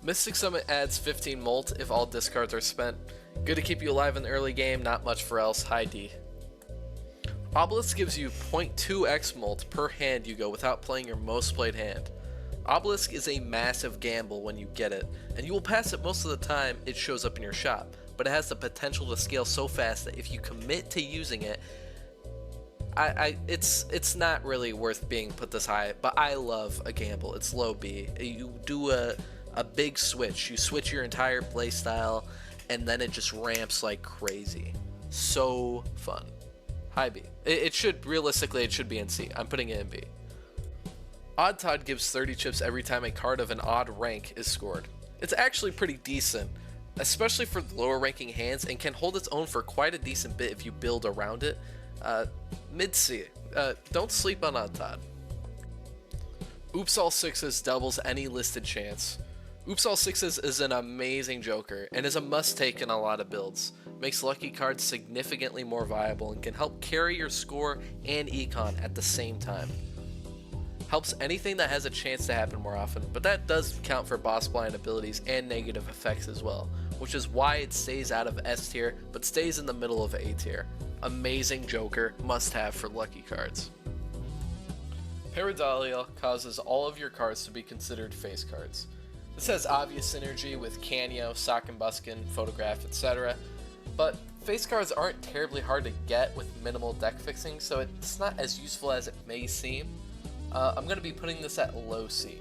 Mystic Summit adds 15 mult if all discards are spent. Good to keep you alive in the early game, not much for else, high D. Obelisk gives you 0.2x mult per hand you go without playing your most played hand. Obelisk is a massive gamble when you get it, and you will pass it most of the time it shows up in your shop, but it has the potential to scale so fast that if you commit to using it, it's not really worth being put this high, but I love a gamble. It's low B. You do a big switch. You switch your entire playstyle, and then it just ramps like crazy. So fun. High B. Realistically, it should be in C. I'm putting it in B. Odd Todd gives 30 chips every time a card of an odd rank is scored. It's actually pretty decent, especially for lower ranking hands, and can hold its own for quite a decent bit if you build around it. Mid C. Don't sleep on Odd Todd. Oops All Sixes doubles any listed chance. Oops All Sixes is an amazing joker and is a must take in a lot of builds. Makes lucky cards significantly more viable and can help carry your score and econ at the same time. Helps anything that has a chance to happen more often, but that does count for boss blind abilities and negative effects as well, which is why it stays out of S tier but stays in the middle of A tier. Amazing joker, must have for lucky cards. Pareidolia causes all of your cards to be considered face cards. This has obvious synergy with Canio, Sock and Buskin, Photograph, etc. But face cards aren't terribly hard to get with minimal deck fixing, so it's not as useful as it may seem. I'm going to be putting this at low C.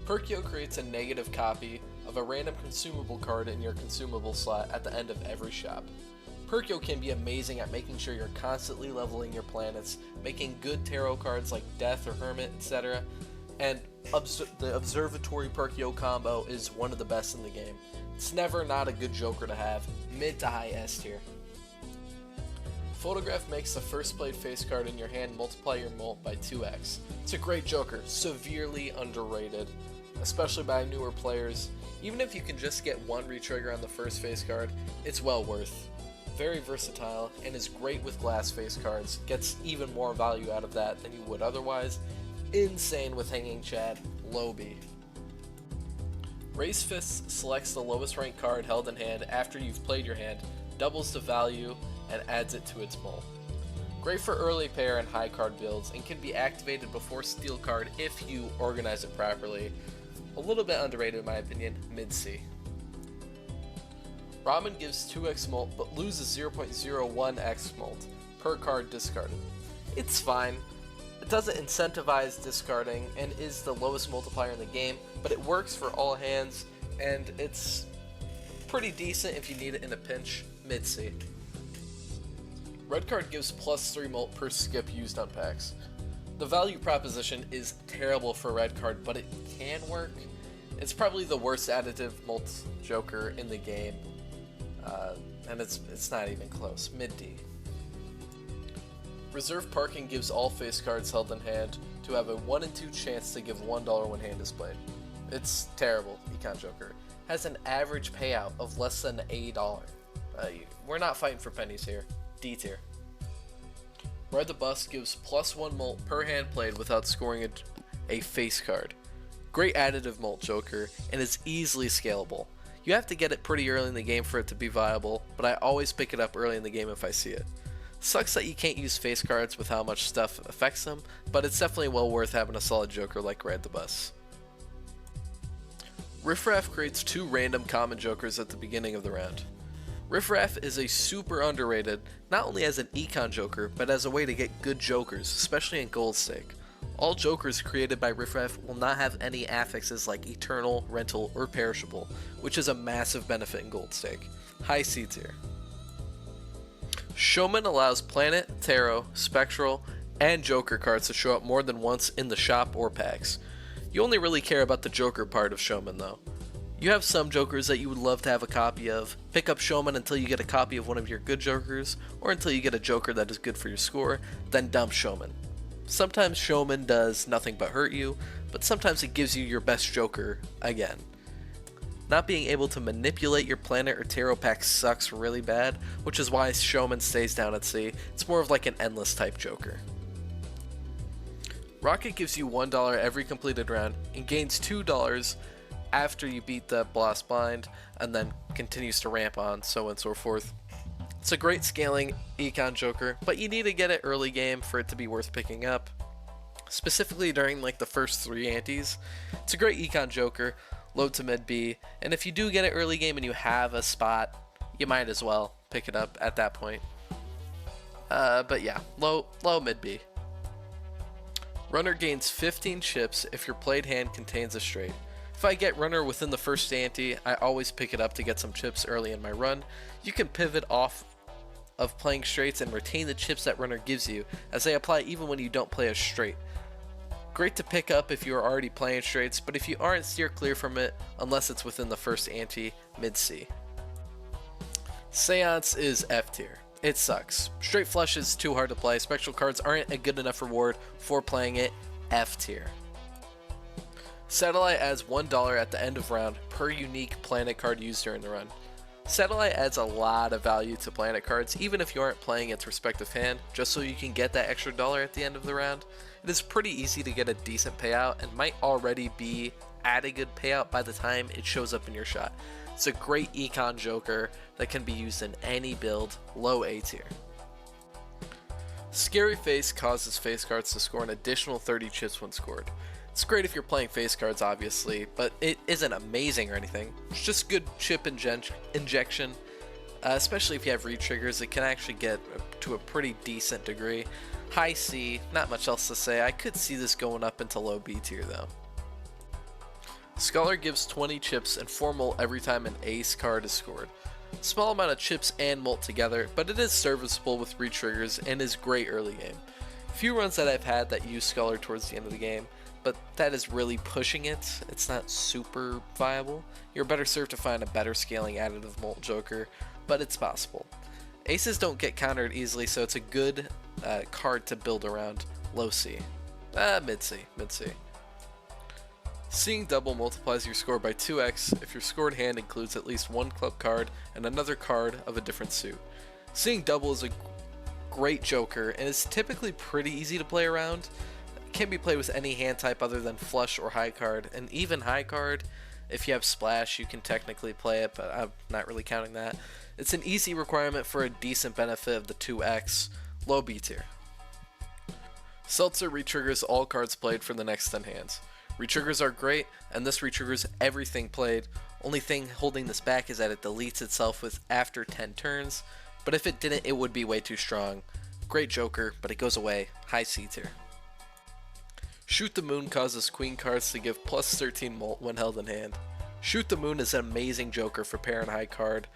Perkyo creates a negative copy of a random consumable card in your consumable slot at the end of every shop. Perkyo can be amazing at making sure you're constantly leveling your planets, making good tarot cards like Death or Hermit, etc. And the Observatory Perkyo combo is one of the best in the game. It's never not a good joker to have, mid to high S tier. Photograph makes the first played face card in your hand multiply your mult by 2x. It's a great joker, severely underrated, especially by newer players. Even if you can just get one retrigger on the first face card, it's well worth. Very versatile and is great with glass face cards, gets even more value out of that than you would otherwise. Insane with Hanging Chad, low B. Raise Fist selects the lowest ranked card held in hand after you've played your hand, doubles the value, and adds it to its mult. Great for early pair and high card builds, and can be activated before steel card if you organize it properly. A little bit underrated in my opinion, mid C. Ramen gives 2x mult but loses 0.01x mult per card discarded. It's fine. It doesn't incentivize discarding and is the lowest multiplier in the game, but it works for all hands and it's pretty decent if you need it in a pinch, mid C. Red card gives plus 3 mult per skip used on packs. The value proposition is terrible for red card, but it can work. It's probably the worst additive mult joker in the game, and it's not even close, mid D. Reserve Parking gives all face cards held in hand to have a 1 in 2 chance to give $1 when hand is played. It's terrible, Econ Joker. Has an average payout of less than $1. We're not fighting for pennies here. D tier. Ride the Bus gives plus 1 mult per hand played without scoring a face card. Great additive mult joker, and is easily scalable. You have to get it pretty early in the game for it to be viable, but I always pick it up early in the game if I see it. Sucks that you can't use face cards with how much stuff affects them, but it's definitely well worth having a solid joker like Ride the Bus. Riffraff creates 2 random common jokers at the beginning of the round. Riffraff is a super underrated, not only as an econ joker, but as a way to get good jokers, especially in Gold Stake. All jokers created by Riffraff will not have any affixes like Eternal, Rental, or Perishable, which is a massive benefit in Gold Stake. High C tier. Showman allows Planet, Tarot, Spectral, and Joker cards to show up more than once in the shop or packs. You only really care about the Joker part of Showman though. You have some Jokers that you would love to have a copy of. Pick up Showman until you get a copy of one of your good Jokers, or until you get a Joker that is good for your score, then dump Showman. Sometimes Showman does nothing but hurt you, but sometimes it gives you your best Joker again. Not being able to manipulate your Planet or Tarot pack sucks really bad, which is why Showman stays down at C. It's more of like an endless type Joker. Rocket gives you $1 every completed round and gains $2 after you beat the boss blind, and then continues to ramp on, so on and so forth. It's a great scaling econ joker, but you need to get it early game for it to be worth picking up. Specifically during like the first 3 antes. It's a great econ joker, low to mid B, and if you do get it early game and you have a spot, you might as well pick it up at that point. But yeah, low mid B. Runner gains 15 chips if your played hand contains a straight. If I get Runner within the first ante, I always pick it up to get some chips early in my run. You can pivot off of playing straights and retain the chips that Runner gives you, as they apply even when you don't play a straight. Great to pick up if you are already playing straights, but if you aren't, steer clear from it unless it's within the first ante, mid C. Seance is F tier. It sucks. Straight flush is too hard to play, spectral cards aren't a good enough reward for playing it, F tier. Satellite adds $1 at the end of round per unique planet card used during the run. Satellite adds a lot of value to planet cards, even if you aren't playing its respective hand, just so you can get that extra dollar at the end of the round. It is pretty easy to get a decent payout and might already be at a good payout by the time it shows up in your shot. It's a great econ joker that can be used in any build, low A tier. Scary Face causes face cards to score an additional 30 chips when scored. It's great if you're playing face cards, obviously, but it isn't amazing or anything. It's just good chip injection, especially if you have re-triggers. It can actually get to a pretty decent degree. High C, not much else to say. I could see this going up into low B tier though. Scholar gives 20 chips and 4 molt every time an ace card is scored. Small amount of chips and molt together, but it is serviceable with re-triggers and is great early game. Few runs that I've had that use Scholar towards the end of the game, but that is really pushing it. It's not super viable. You're better served to find a better scaling additive molt joker, but it's possible. Aces don't get countered easily, so it's a good card to build around. Low C. Mid C. Seeing Double multiplies your score by 2x if your scored hand includes at least one club card and another card of a different suit. Seeing Double is a great joker and is typically pretty easy to play around. Can be played with any hand type other than flush or high card, and even high card, if you have splash, you can technically play it, but I'm not really counting that. It's an easy requirement for a decent benefit of the 2x, low B tier. Seltzer retriggers all cards played for the next 10 hands. Retriggers are great, and this retriggers everything played. Only thing holding this back is that it deletes itself with after 10 turns, but if it didn't, it would be way too strong. Great joker, but it goes away, high C tier. Shoot the Moon causes queen cards to give plus 13 molt when held in hand. Shoot the Moon is an amazing joker for pair and high card.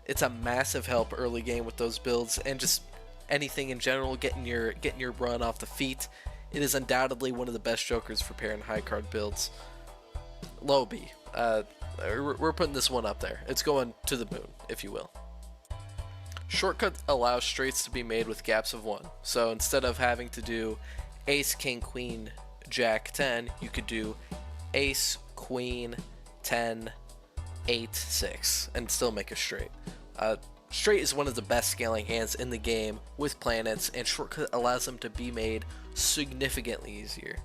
It's a massive help early game with those builds and just anything in general, getting your run off the feet. It is undoubtedly one of the best jokers for pair and high card builds. Low B. We're putting this one up there. It's going to the moon, if you will. Shortcut allows straights to be made with gaps of 1. So instead of having to do ace, king, queen, jack, 10, you could do ace, queen, 10, 8, 6, and still make a straight. Straight is one of the best scaling hands in the game with planets, and shortcut allows them to be made significantly easier.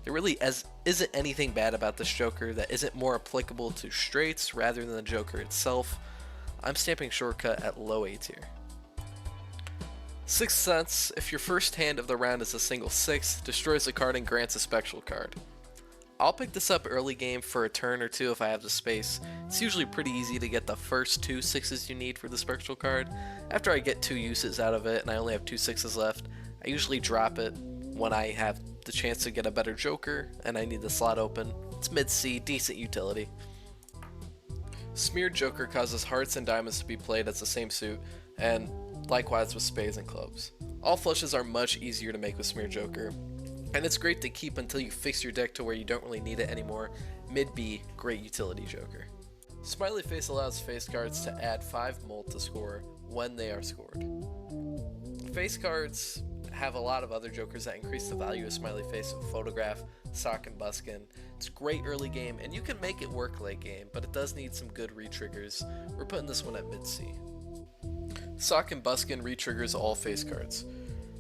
There really isn't anything bad about this joker that isn't more applicable to straights rather than the joker itself. I'm stamping shortcut at low A tier. Sixth Sense, if your first hand of the round is a single 6, destroys a card and grants a special card. I'll pick this up early game for a turn or two if I have the space. It's usually pretty easy to get the first 2 6s you need for the spectral card. After I get 2 uses out of it and I only have 2 6s left, I usually drop it when I have the chance to get a better joker and I need the slot open. It's mid C, decent utility. Smeared Joker causes hearts and diamonds to be played as the same suit, and likewise with spades and clubs. All flushes are much easier to make with Smeared Joker, and it's great to keep until you fix your deck to where you don't really need it anymore. Mid B, great utility joker. Smiley Face allows face cards to add 5 molt to score when they are scored. Face cards have a lot of other jokers that increase the value of Smiley Face, so Photograph, Sock and Buskin. It's great early game, and you can make it work late game, but it does need some good re-triggers. We're putting this one at mid C. Sock and Buskin re-triggers all face cards.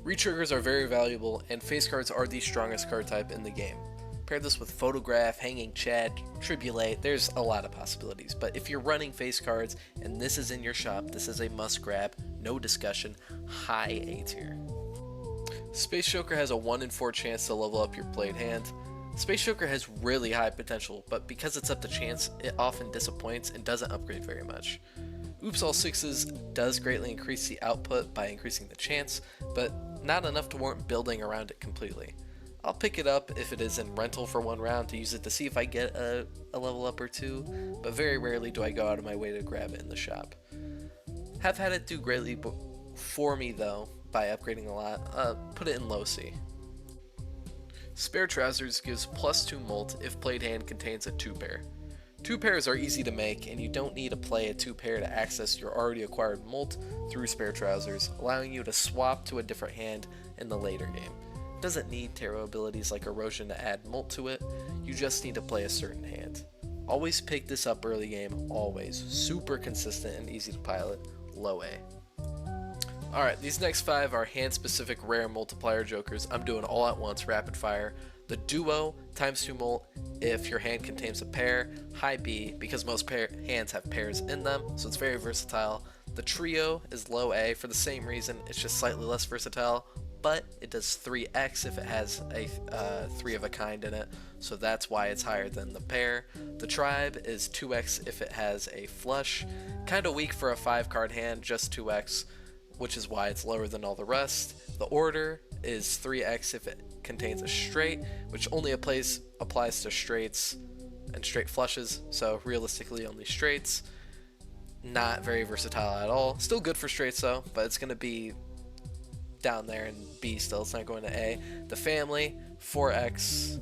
Re-triggers are very valuable, and face cards are the strongest card type in the game. Pair this with Photograph, Hanging Chad, Tribulate, there's a lot of possibilities, but if you're running face cards and this is in your shop, this is a must grab, no discussion, high A tier. Space Joker has a 1 in 4 chance to level up your played hand. Space Joker has really high potential, but because it's up to chance, it often disappoints and doesn't upgrade very much. Oops All Sixes does greatly increase the output by increasing the chance, but not enough to warrant building around it completely. I'll pick it up if it is in rental for 1 round to use it to see if I get a level up or 2, but very rarely do I go out of my way to grab it in the shop. Have had it do greatly for me though, by upgrading a lot. Put it in low C. Spare Trousers gives plus 2 molt if played hand contains a 2 pair. 2 pairs are easy to make, and you don't need to play a 2 pair to access your already acquired molt through Spare Trousers, allowing you to swap to a different hand in the later game. doesn't need tarot abilities like erosion to add mult to it, you just need to play a certain hand. Always pick this up early game, always. Super consistent and easy to pilot, low A. Alright, these next 5 are hand-specific rare multiplier jokers. I'm doing all at once, rapid fire. The duo, times 2 mult if your hand contains a pair, high B because most hands have pairs in them, so it's very versatile. The trio is low A for the same reason, it's just slightly less versatile, but it does 3x if it has a 3 of a kind in it, so that's why it's higher than the pair. The tribe is 2x if it has a flush, kinda weak for a 5 card hand, just 2x, which is why it's lower than all the rest. The order is 3x if it contains a straight, which only applies to straights and straight flushes, so realistically only straights. Not very versatile at all. Still good for straights though, but it's going to be down there in B still, it's not going to A. The family, 4x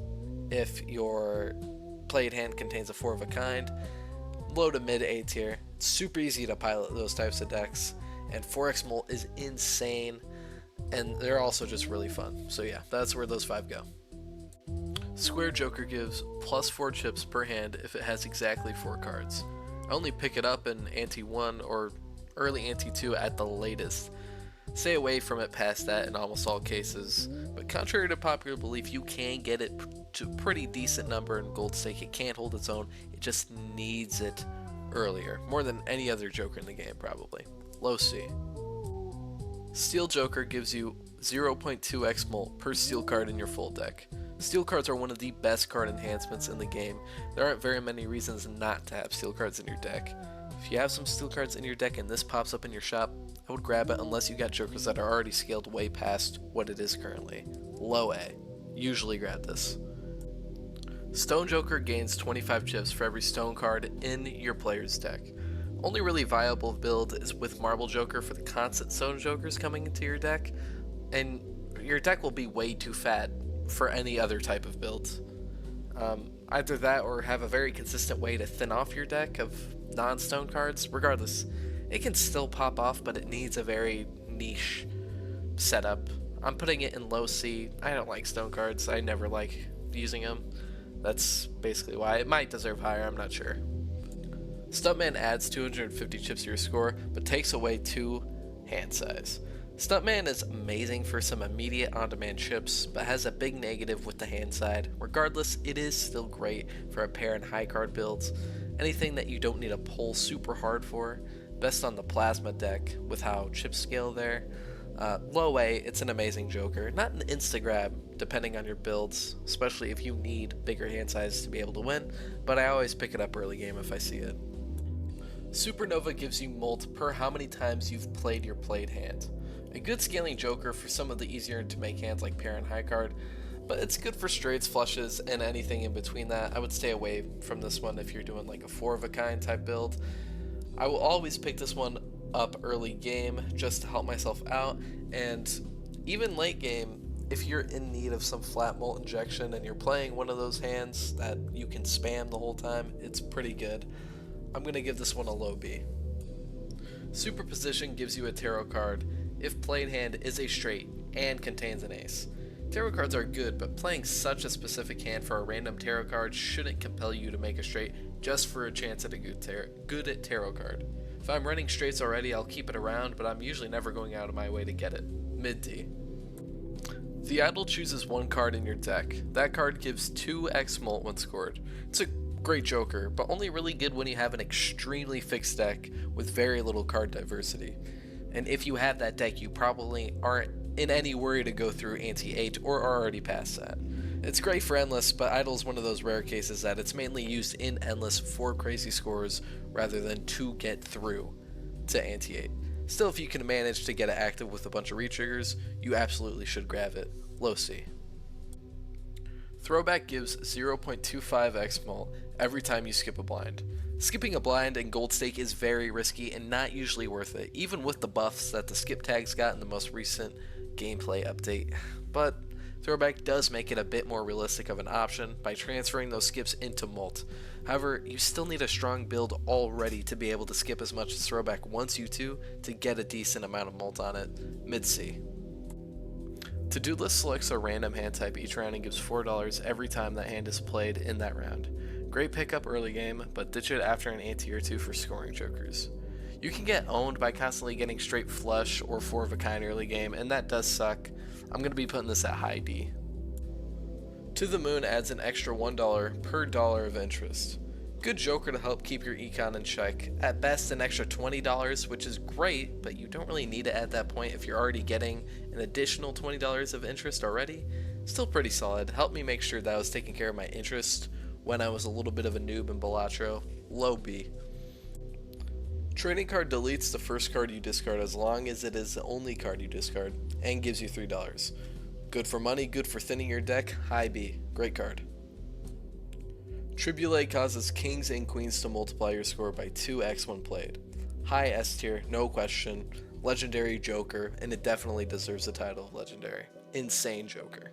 if your played hand contains a 4 of a kind. Low to mid A tier. It's super easy to pilot those types of decks. And 4x mult is insane, and they're also just really fun. So yeah, that's where those 5 go. Square Joker gives plus 4 chips per hand if it has exactly 4 cards. I only pick it up in ante 1 or early ante 2 at the latest. Stay away from it past that in almost all cases, but contrary to popular belief, you can get it to a pretty decent number in Gold Stake. It can't hold its own, it just needs it earlier, more than any other Joker in the game probably. Low C. Steel Joker gives you 0.2x mult per steel card in your full deck. Steel cards are one of the best card enhancements in the game. There aren't very many reasons not to have steel cards in your deck. If you have some steel cards in your deck and this pops up in your shop, I would grab it unless you got Jokers that are already scaled way past what it is currently. Low A. Usually grab this. Stone Joker gains 25 chips for every stone card in your player's deck. Only really viable build is with Marble Joker for the constant Stone Jokers coming into your deck, and your deck will be way too fat for any other type of build. Either that or have a very consistent way to thin off your deck of non-stone cards. Regardless, it can still pop off, but it needs a very niche setup. I'm putting it in low C. I don't like stone cards. I never like using them. That's basically why. It might deserve higher, I'm not sure. Stuntman adds 250 chips to your score, but takes away 2 hand size. Stuntman is amazing for some immediate on-demand chips, but has a big negative with the hand side. Regardless, it is still great for a pair and high card builds. Anything that you don't need to pull super hard for. Best on the Plasma deck with how chips scale there. Low A, it's an amazing Joker. Not an insta-grab, depending on your builds, especially if you need bigger hand sizes to be able to win, but I always pick it up early game if I see it. Supernova gives you mult per how many times you've played your played hand. A good scaling Joker for some of the easier to make hands like pair and high card, but it's good for straights, flushes, and anything in between that. I would stay away from this one if you're doing like a 4 of a kind type build. I will always pick this one up early game just to help myself out, and even late game, if you're in need of some flat mult injection and you're playing one of those hands that you can spam the whole time, it's pretty good. I'm going to give this one a low B. Superposition gives you a tarot card if played hand is a straight and contains an ace. Tarot cards are good, but playing such a specific hand for a random tarot card shouldn't compel you to make a straight just for a chance at a good tarot card. If I'm running straights already, I'll keep it around, but I'm usually never going out of my way to get it. Mid D. The Idol chooses 1 card in your deck. That card gives 2x mult when scored. It's a great Joker, but only really good when you have an extremely fixed deck with very little card diversity. And if you have that deck, you probably aren't in any worry to go through ante 8 or are already past that. It's great for Endless, but Idol is one of those rare cases that it's mainly used in Endless for crazy scores rather than to get through to ante 8. Still, if you can manage to get it active with a bunch of re-triggers, you absolutely should grab it. Low C. Throwback gives 0.25x mult every time you skip a blind. Skipping a blind in Gold Stake is very risky and not usually worth it, even with the buffs that the skip tags got in the most recent gameplay update. But Throwback does make it a bit more realistic of an option by transferring those skips into mult. However, you still need a strong build already to be able to skip as much as Throwback wants you to get a decent amount of mult on it. Mid C. To-do list selects a random hand type each round and gives $4 every time that hand is played in that round. Great pickup early game, but ditch it after an ante or two for scoring jokers. You can get owned by constantly getting straight flush or 4 of a kind early game, and that does suck. I'm going to be putting this at high D. To the Moon adds an extra $1 per dollar of interest. Good joker to help keep your econ in check. At best an extra $20, which is great, but you don't really need it at that point if you're already getting an additional $20 of interest already. Still pretty solid. Helped me make sure that I was taking care of my interest when I was a little bit of a noob in Balatro. Low B. Trading card deletes the first card you discard as long as it is the only card you discard, and gives you $3. Good for money, good for thinning your deck, high B. Great card. Tribulate causes kings and queens to multiply your score by 2x when played. High S tier, no question. Legendary joker, and it definitely deserves the title of legendary. Insane joker.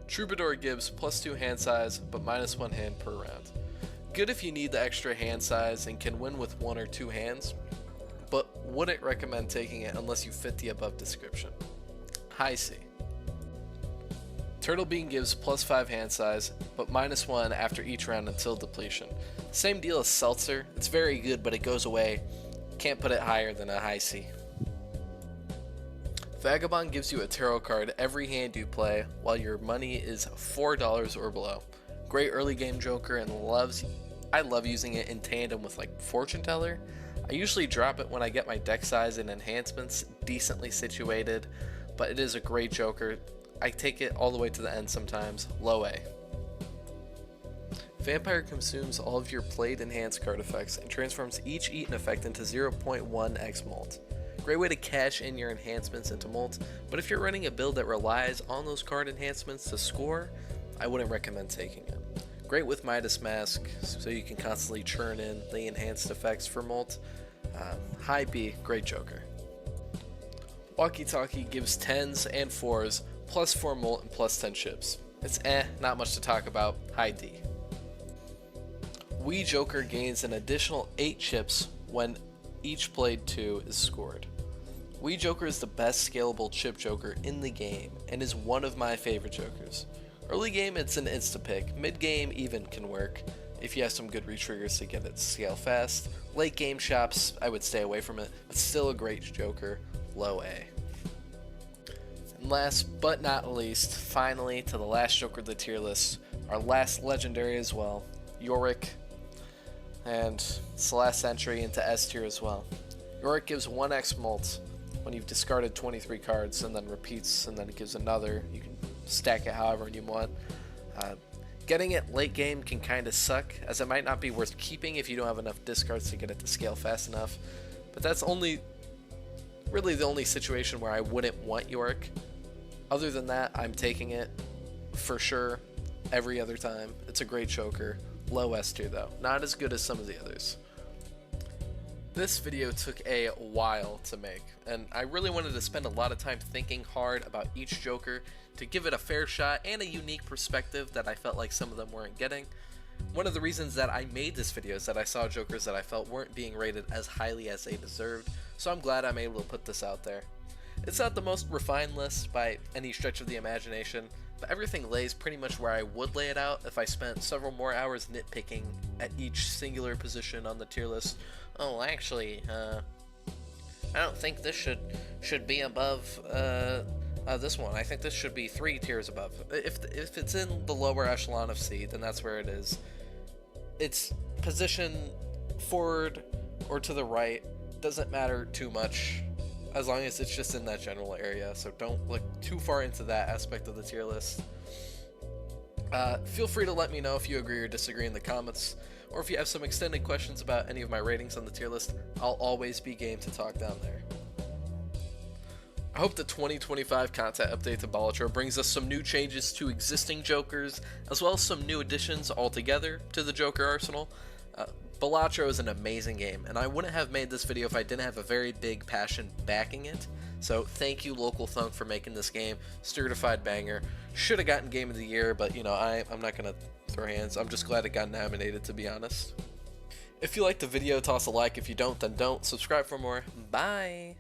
Troubadour gives +2 hand size, but -1 hand per round. Good if you need the extra hand size and can win with 1 or 2 hands, but wouldn't recommend taking it unless you fit the above description. High C. Turtle Bean gives +5 hand size, but -1 after each round until depletion. Same deal as Seltzer. It's very good, but it goes away. Can't put it higher than a high C. Vagabond gives you a tarot card every hand you play while your money is $4 or below. Great early game joker and I love using it in tandem with like Fortune Teller. I usually drop it when I get my deck size and enhancements decently situated, but it is a great joker. I take it all the way to the end sometimes. Low A. Vampire consumes all of your played enhanced card effects and transforms each eaten effect into 0.1x molt. Great way to cash in your enhancements into molt, but if you're running a build that relies on those card enhancements to score, I wouldn't recommend taking it. Great with Midas Mask, so you can constantly churn in the enhanced effects for molt. High B, great joker. Walkie Talkie gives 10s and 4s, +4 molt and +10 chips. It's not much to talk about, high D. Wii Joker gains an additional 8 chips when each played 2 is scored. Wii Joker is the best scalable chip joker in the game and is one of my favorite jokers. Early game it's an insta-pick, mid game even can work if you have some good retriggers to get it to scale fast. Late game shops, I would stay away from it, but still a great joker, low A. And last but not least, finally to the last joker of the tier list, our last legendary as well, Yorick. And it's the last entry into S tier as well. Yorick gives 1x molt when you've discarded 23 cards and then repeats and then it gives another. You can stack it however you want. Getting it late game can kind of suck, as it might not be worth keeping if you don't have enough discards to get it to scale fast enough. But that's really the only situation where I wouldn't want Yorick. Other than that, I'm taking it for sure every other time. It's a great joker. Low S tier though, not as good as some of the others. This video took a while to make, and I really wanted to spend a lot of time thinking hard about each joker to give it a fair shot and a unique perspective that I felt like some of them weren't getting. One of the reasons that I made this video is that I saw jokers that I felt weren't being rated as highly as they deserved, so I'm glad I'm able to put this out there. It's not the most refined list by any stretch of the imagination, but everything lays pretty much where I would lay it out if I spent several more hours nitpicking at each singular position on the tier list. Oh, actually, I don't think this should be above this one. I think this should be 3 tiers above. If it's in the lower echelon of C, then that's where it is. Its position forward or to the right doesn't matter too much, as long as it's just in that general area, so don't look too far into that aspect of the tier list. Feel free to let me know if you agree or disagree in the comments, or if you have some extended questions about any of my ratings on the tier list. I'll always be game to talk down there. I hope the 2025 content update to Balatro brings us some new changes to existing jokers, as well as some new additions altogether to the joker arsenal. Balatro is an amazing game, and I wouldn't have made this video if I didn't have a very big passion backing it. So thank you, Local Thunk, for making this game. Certified banger. Should have gotten Game of the Year, but you know, I'm not gonna throw hands. I'm just glad it got nominated, to be honest. If you liked the video, toss a like. If you don't, then don't. Subscribe for more. Bye!